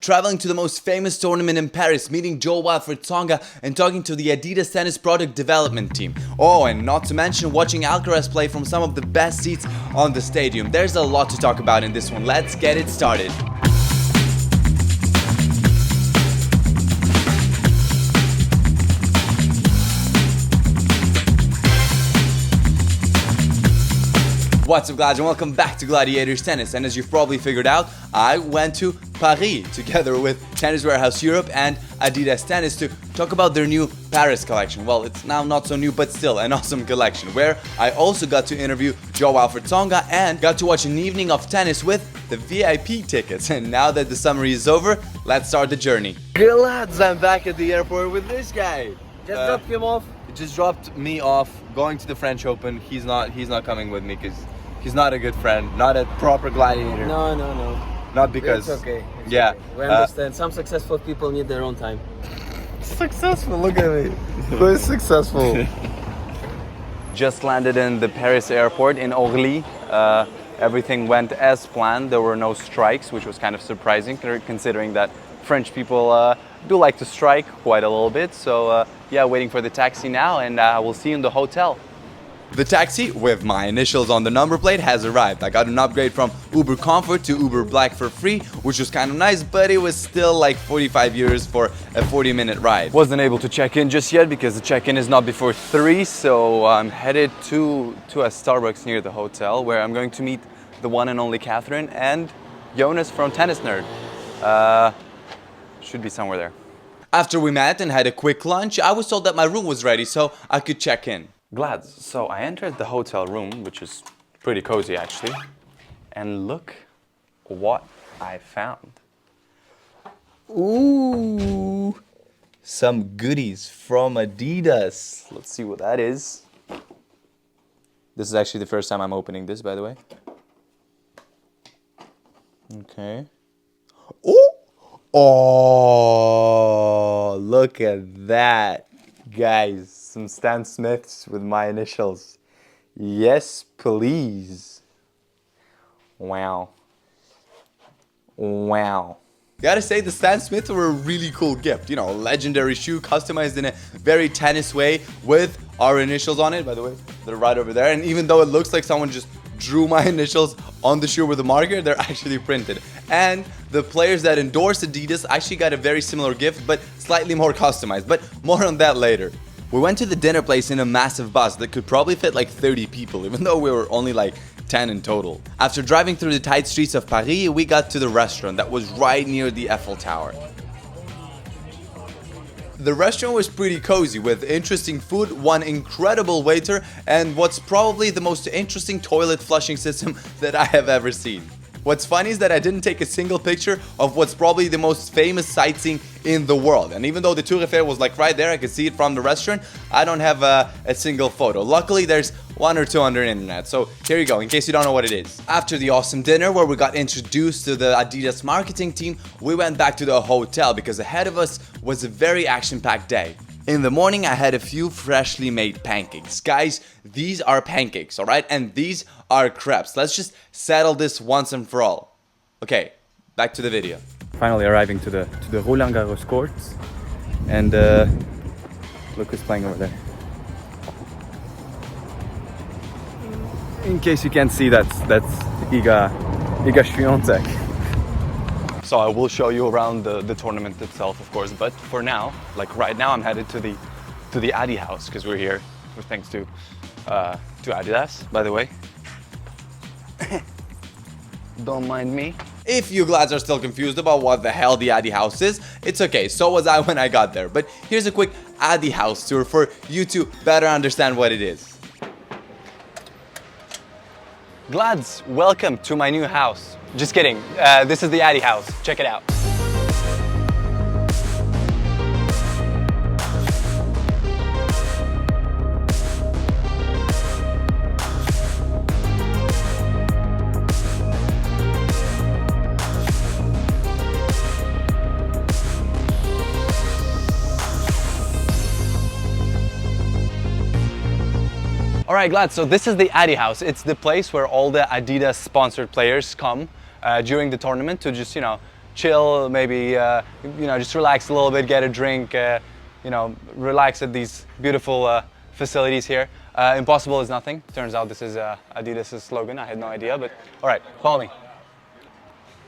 Traveling to the most famous tournament in Paris, meeting Wilfried Tsonga and talking to the Adidas Tennis product development team. Oh, and not to mention watching Alcaraz play from some of the best seats on the stadium. There's a lot to talk about in this one. Let's get it started. What's up, guys, and welcome back to Gladiators Tennis. And as you've probably figured out, I went to Paris together with Tennis Warehouse Europe and Adidas Tennis to talk about their new Paris collection. Well, it's now not so new, but still an awesome collection, where I also got to interview Wilfried Tsonga and got to watch an evening of tennis with the VIP tickets. And now that the summer is over, let's start the journey. Lads, I'm back at the airport with this guy. Just dropped him off. Just dropped me off, going to the French Open. He's not coming with me because he's not a good friend, not a proper gladiator. No. Not because... It's okay. Yeah. Okay. We understand. Some successful people need their own time. Successful, look at me. Who is successful? Just landed in the Paris airport in Orly. Everything went as planned. There were no strikes, which was kind of surprising considering that French people do like to strike quite a little bit. So yeah, waiting for the taxi now, and we'll see you in the hotel. The taxi, with my initials on the number plate, has arrived. I got an upgrade from Uber Comfort to Uber Black for free, which was kind of nice, but it was still like 45 euros for a 40-minute ride. Wasn't able to check in just yet because the check-in is not before 3, so I'm headed to a Starbucks near the hotel where I'm going to meet the one and only Catherine and Jonas from Tennis Nerd. Should be somewhere there. After we met and had a quick lunch, I was told that my room was ready so I could check in. Glad. So I entered the hotel room, which is pretty cozy actually, and look what I found. Ooh, some goodies from Adidas. Let's see what that is. This is actually the first time I'm opening this, by the way. Okay. Oh, look at that. Guys, some Stan Smiths with my initials. Yes, please. Wow. Gotta say, the Stan Smiths were a really cool gift. You know, a legendary shoe customized in a very tennis way with our initials on it. By the way, they're right over there. And even though it looks like someone just drew my initials on the shoe with a marker, they're actually printed. And the players that endorsed Adidas actually got a very similar gift, but slightly more customized. But more on that later. We went to the dinner place in a massive bus that could probably fit like 30 people, even though we were only like 10 in total. After driving through the tight streets of Paris, we got to the restaurant that was right near the Eiffel Tower. The restaurant was pretty cozy with interesting food, one incredible waiter, and what's probably the most interesting toilet flushing system that I have ever seen. What's funny is that I didn't take a single picture of what's probably the most famous sightseeing in the world. And even though the Tour Eiffel was like right there, I could see it from the restaurant, I don't have a single photo. Luckily, there's one or two on the internet. So here you go, in case you don't know what it is. After the awesome dinner where we got introduced to the Adidas marketing team, we went back to the hotel because ahead of us was a very action-packed day. In the morning, I had a few freshly made pancakes. Guys, these are pancakes, alright? And these are crepes. Let's just settle this once and for all. Okay, back to the video. Finally arriving to the Roland Garros courts. And look who's playing over there. In case you can't see, that's Iga Swiatek. So I will show you around the tournament itself, of course, but for now, like right now, I'm headed to the Adi house because we're here, thanks to Adidas, by the way. Don't mind me. If you lads are still confused about what the hell the Adi house is, it's okay, so was I when I got there. But here's a quick Adi house tour for you to better understand what it is. Glads, welcome to my new house. Just kidding, this is the Adi house, check it out. Alright, Glad, so this is the Adi house. It's the place where all the Adidas sponsored players come during the tournament to just, chill, maybe just relax a little bit, get a drink, relax at these beautiful facilities here. Impossible is nothing. Turns out this is Adidas' slogan. I had no idea, but all right, follow me.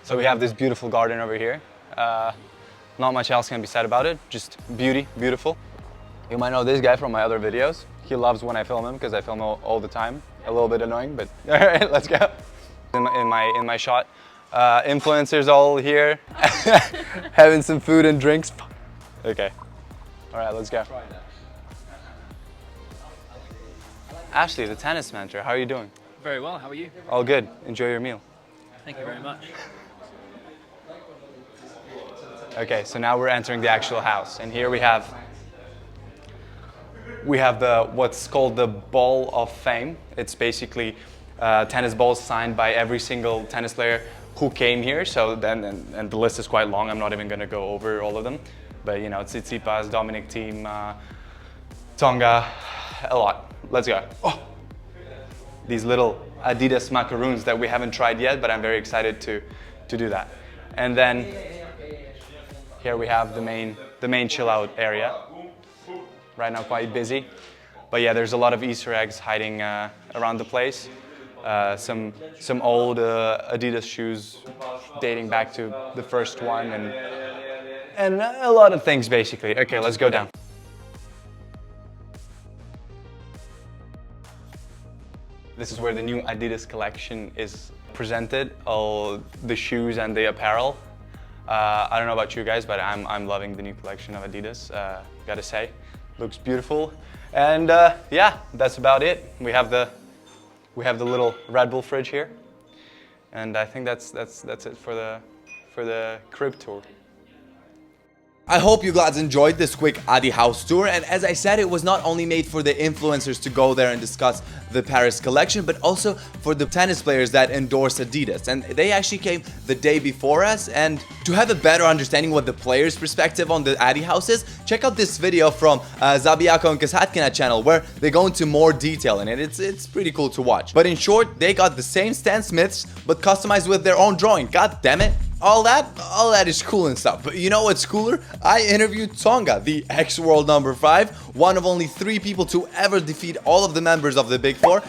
So we have this beautiful garden over here. Not much else can be said about it. Just beauty, beautiful. You might know this guy from my other videos. He loves when I film him because I film all the time. A little bit annoying, but all right, let's go. In my shot, influencers all here, having some food and drinks. Okay, all right, let's go. Ashley, the tennis mentor, how are you doing? Very well, how are you? All good. Enjoy your meal. Thank you very much. Okay, so now we're entering the actual house, and here we have what's called the Ball of Fame. It's basically tennis balls signed by every single tennis player who came here. So then, and the list is quite long. I'm not even going to go over all of them, but Tsitsipas, Dominic Thiem, Tsonga, a lot. Let's go. Oh, these little Adidas macaroons that we haven't tried yet, but I'm very excited to do that. And then here we have the main chill out area. Right now quite busy, but yeah, there's a lot of Easter eggs hiding around the place. Some old Adidas shoes dating back to the first one, and a lot of things basically. Okay, let's go down. This is where the new Adidas collection is presented, all the shoes and the apparel. I don't know about you guys, but I'm loving the new collection of Adidas, gotta say. Looks beautiful, and yeah, that's about it. We have the little Red Bull fridge here, and I think that's it for the crib tour. I hope you guys enjoyed this quick Adi house tour, and as I said, it was not only made for the influencers to go there and discuss the Paris collection, but also for the tennis players that endorse Adidas, and they actually came the day before us. And to have a better understanding what the players' perspective on the Adi house is, check out this video from Zabiako and Kasatkina channel where they go into more detail in it. It's pretty cool to watch. But in short, they got the same Stan Smiths but customized with their own drawing. God damn it. All that is cool and stuff, but you know what's cooler? I interviewed Tsonga, the ex-world number 5, one of only 3 people to ever defeat all of the members of the Big Four.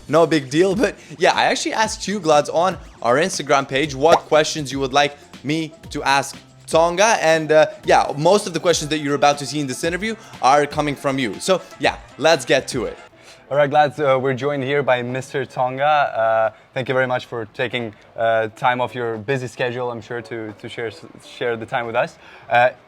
No big deal, but yeah, I actually asked you, Glads, on our Instagram page what questions you would like me to ask Tsonga, and yeah, most of the questions that you're about to see in this interview are coming from you. So yeah, let's get to it. All right, Glads, we're joined here by Mr. Tsonga. Thank you very much for taking time off your busy schedule, I'm sure, to share the time with us.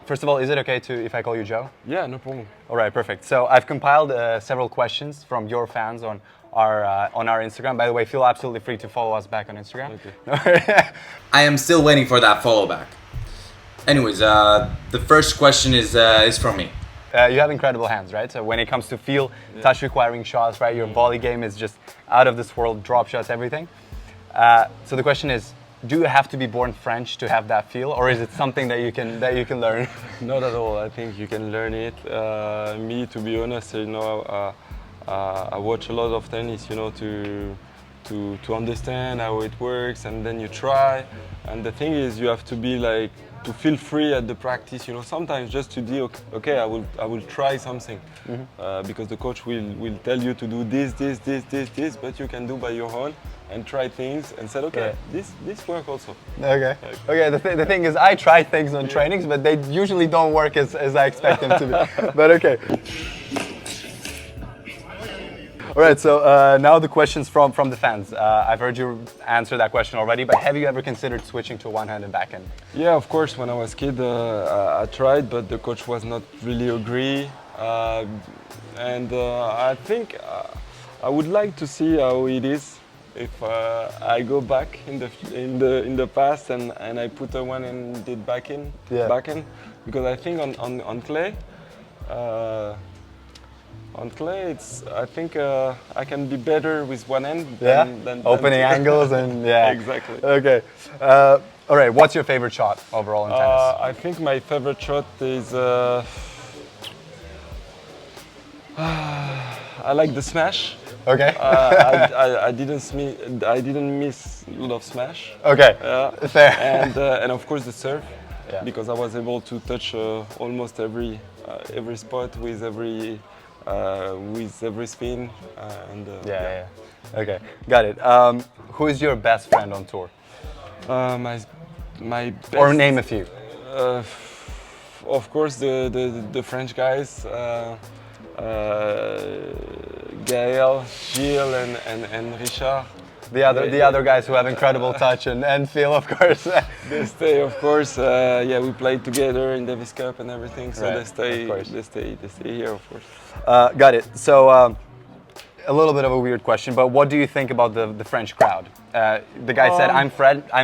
First of all, is it okay if I call you Joe? Yeah, no problem. All right, perfect. So I've compiled several questions from your fans on our Instagram. By the way, feel absolutely free to follow us back on Instagram. Okay. I am still waiting for that follow back. Anyways, the first question is from me. You have incredible hands, right? So when it comes to feel, touch requiring shots, right? Your volley game is just out of this world, drop shots, everything. So the question is, do you have to be born French to have that feel, or is it something that you can learn? Not at all. I think you can learn it. Me, to be honest, I watch a lot of tennis, to understand how it works, and then you try. And the thing is, you have to be to feel free at the practice, sometimes just to do, okay, I will try something. Because the coach will tell you to do this, but you can do by your own and try things and say, okay, this works also. Okay. Okay, the thing is, I try things on trainings, but they usually don't work as I expect them to be. But okay. All right, so now the questions from the fans. I've heard you answer that question already, but have you ever considered switching to one-handed backhand? Yeah, of course. When I was a kid, I tried, but the coach was not really agree. And I think I would like to see how it is if I go back in the past and I put a one and did backhand, because I think on clay. On clay, I think I can be better with one hand than opening angles and exactly. Okay. All right. What's your favorite shot overall in tennis? I think my favorite shot is I like the smash. Okay. I didn't miss a lot of smash. Okay. Fair. And of course the serve, Yeah. because I was able to touch almost every spot with every spin. Yeah. Okay, got it. Who is your best friend on tour? My best, Or name a few. Of course, the French guys, Gaël, Gilles, and Richard. The other guys who have incredible touch and feel, of course. They stay, of course. We played together in Davis Cup and everything, so Right, they stay. of course. They stay here, of course. Got it. So, a little bit of a weird question, but what do you think about the French crowd? The guy said, "I'm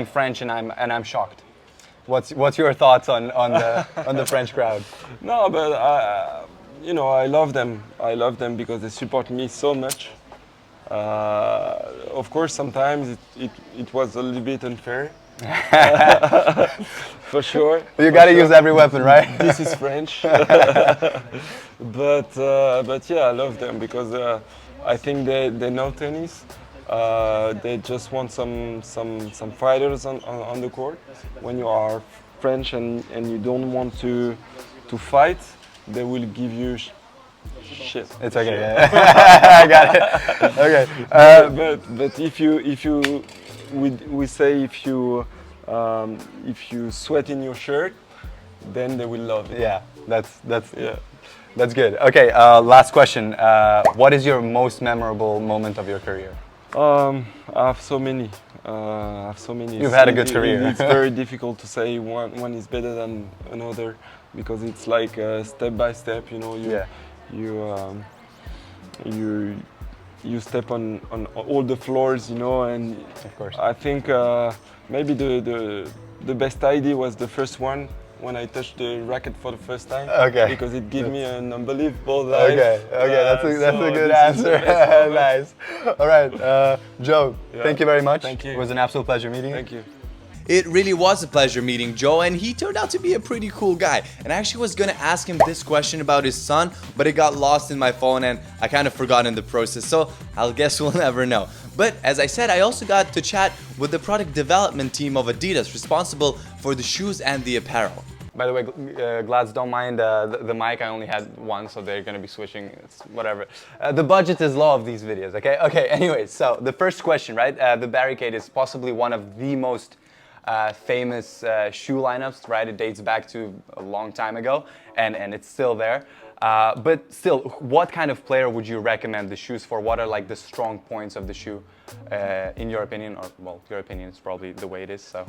French, and I'm shocked." What's your thoughts on the French crowd? No, but I love them. I love them because they support me so much. Of course, sometimes it was a little bit unfair. For sure. You got to use every weapon, right? This is French. But yeah, I love them because I think they know tennis. They just want some fighters on the court. When you are French and you don't want to fight, they will give you shit. It's okay. Yeah. I got it. Okay. But if you we say if you sweat in your shirt, then they will love it. Yeah. That's good. Okay. Last question. What is your most memorable moment of your career? I have so many. You've had a good career. It's very difficult to say one is better than another because it's like step by step. You step on all the floors, and Of course. I think maybe the best idea was the first one when I touched the racket for the first time. Okay. Because it gave me an unbelievable life. Okay. That's a good answer. Nice. All right, Joe. Yeah. Thank you very much. Thank you. It was an absolute pleasure meeting you. Thank you. It really was a pleasure meeting Joe, and he turned out to be a pretty cool guy. And I actually was gonna ask him this question about his son, but it got lost in my phone and I kind of forgot in the process, so I'll guess we'll never know. But as I said, I also got to chat with the product development team of Adidas, responsible for the shoes and the apparel. By the way, Glads, don't mind the mic. I only had one, so they're gonna be switching. It's whatever. The budget is low of these videos, okay? Okay, anyways, so the first question, right? The Barricade is possibly one of the most famous shoe lineups, right? It dates back to a long time ago, and it's still there. But still, what kind of player would you recommend the shoes for? What are like the strong points of the shoe, in your opinion? Or, well, your opinion is probably the way it is, so.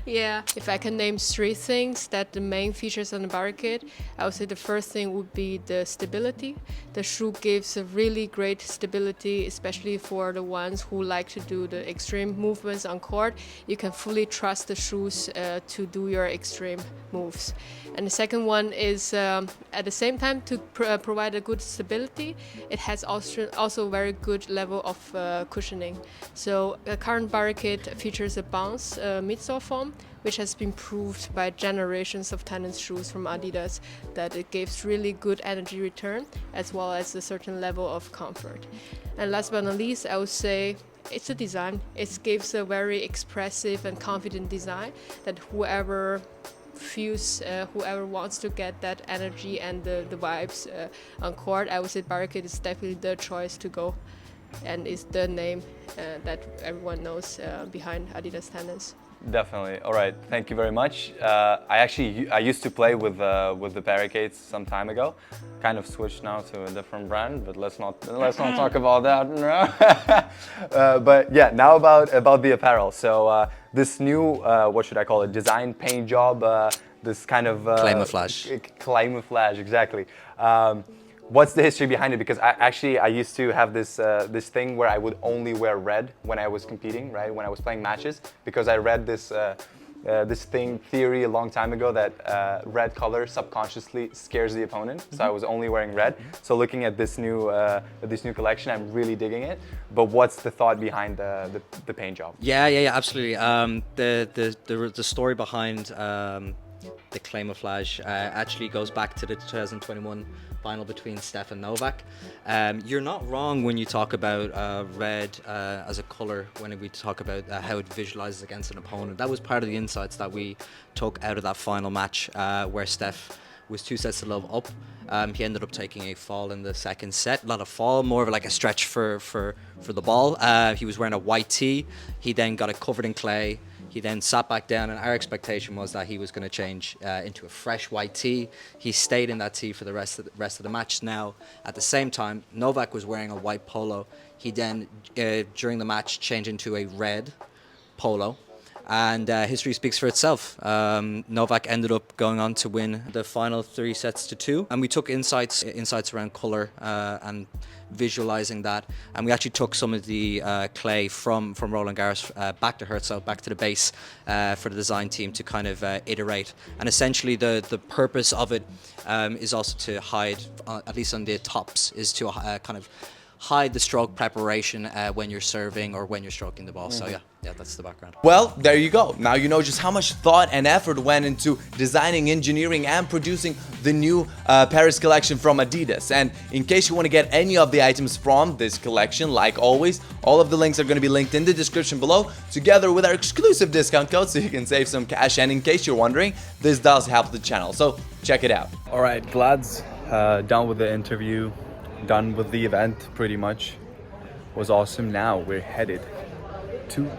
Yeah, if I can name three things that the main features on the Barricade, I would say the first thing would be the stability. The shoe gives a really great stability, especially for the ones who like to do the extreme movements on court. You can fully trust the shoes to do your extreme moves. And the second one is at the same time to provide a good stability, it has also a very good level of cushioning. So the current Barricade features a bounce midsole foam, which has been proved by generations of tennis shoes from Adidas that it gives really good energy return as well as a certain level of comfort. And last but not least, I would say it's a design. It gives a very expressive and confident design that whoever wants to get that energy and the vibes on court, I would say Barricade is definitely the choice to go, and is the name that everyone knows behind Adidas Tennis. Definitely. All right. Thank you very much. I used to play with the Barricades some time ago. Kind of switched now to a different brand, but let's not talk about that. No. But yeah, now about the apparel. So this new what should I call it? Design paint job. This kind of camouflage. Exactly. What's the history behind it? Because I used to have this thing where I would only wear red when I was competing, right? When I was playing matches, because I read this theory a long time ago that red color subconsciously scares the opponent. So I was only wearing red. So looking at this new collection, I'm really digging it. But what's the thought behind the paint job? Yeah, absolutely. The story behind The camouflage actually goes back to the 2021 final between Steph and Novak. You're not wrong when you talk about red as a color when we talk about how it visualizes against an opponent. That was part of the insights that we took out of that final match where Steph was 2-0 up. He ended up taking a fall in the second set. Not a fall, more of like a stretch for the ball. He was wearing a white tee. He then got it covered in clay. He then sat back down, and our expectation was that he was going to change into a fresh white tee. He stayed in that tee for the rest of the match. Now, at the same time, Novak was wearing a white polo. He then, during the match, changed into a red polo. And history speaks for itself. Novak ended up going on to win the final 3-2, and we took insights around color and visualizing that, and we actually took some of the clay from Roland Garros back to Herzog, back to the base for the design team to kind of iterate. And essentially, the purpose of it is also to hide, at least on the tops, is to kind of hide the stroke preparation when you're serving or when you're stroking the ball. So yeah, that's the background. Well, there you go. Now you know just how much thought and effort went into designing, engineering, and producing the new Paris collection from Adidas. And in case you want to get any of the items from this collection, like always, all of the links are going to be linked in the description below, together with our exclusive discount code, so you can save some cash. And in case you're wondering, this does help the channel, so check it out. All right, Glad's done with the interview, done with the event pretty much. Was awesome. Now we're headed to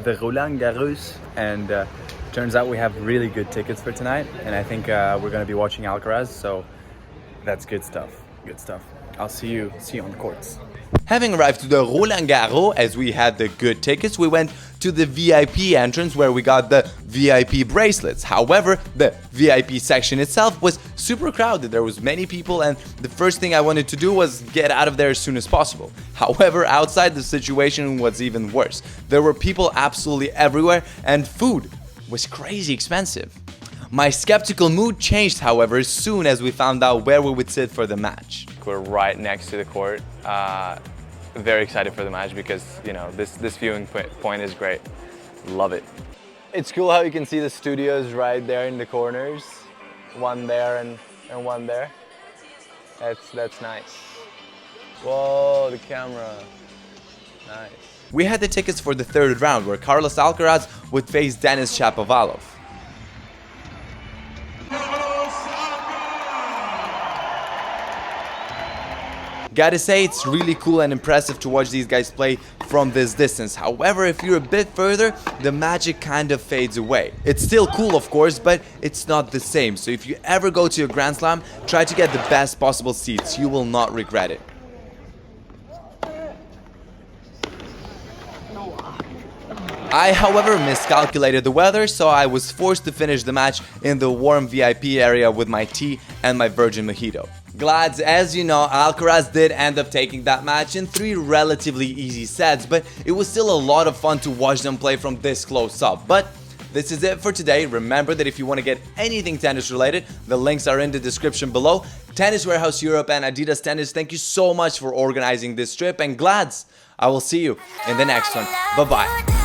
the Roland Garros, and turns out we have really good tickets for tonight, and I think we're going to be watching Alcaraz, so that's good stuff. I'll see you on the courts. Having arrived to the Roland Garros, as we had the good tickets, we went to the VIP entrance where we got the VIP bracelets. However, the VIP section itself was super crowded. There was many people, and the first thing I wanted to do was get out of there as soon as possible. However, outside, the situation was even worse. There were people absolutely everywhere, and food was crazy expensive. My skeptical mood changed, however, as soon as we found out where we would sit for the match. We're right next to the court. Very excited for the match because, you know, this viewing point is great. Love it. It's cool how you can see the studios right there in the corners. One there and one there. That's nice. Whoa, the camera. Nice. We had the tickets for the third round, where Carlos Alcaraz would face Denis Shapovalov. Gotta say, it's really cool and impressive to watch these guys play from this distance. However, if you're a bit further, the magic kind of fades away. It's still cool, of course, but it's not the same. So if you ever go to a Grand Slam, try to get the best possible seats. You will not regret it. I, however, miscalculated the weather, so I was forced to finish the match in the warm VIP area with my tea and my virgin mojito. Glads, as you know, Alcaraz did end up taking that match in 3 relatively easy sets, but it was still a lot of fun to watch them play from this close up. But this is it for today. Remember that if you want to get anything tennis related, the links are in the description below. Tennis Warehouse Europe and Adidas Tennis, thank you so much for organizing this trip. And Glads, I will see you in the next one. Bye-bye.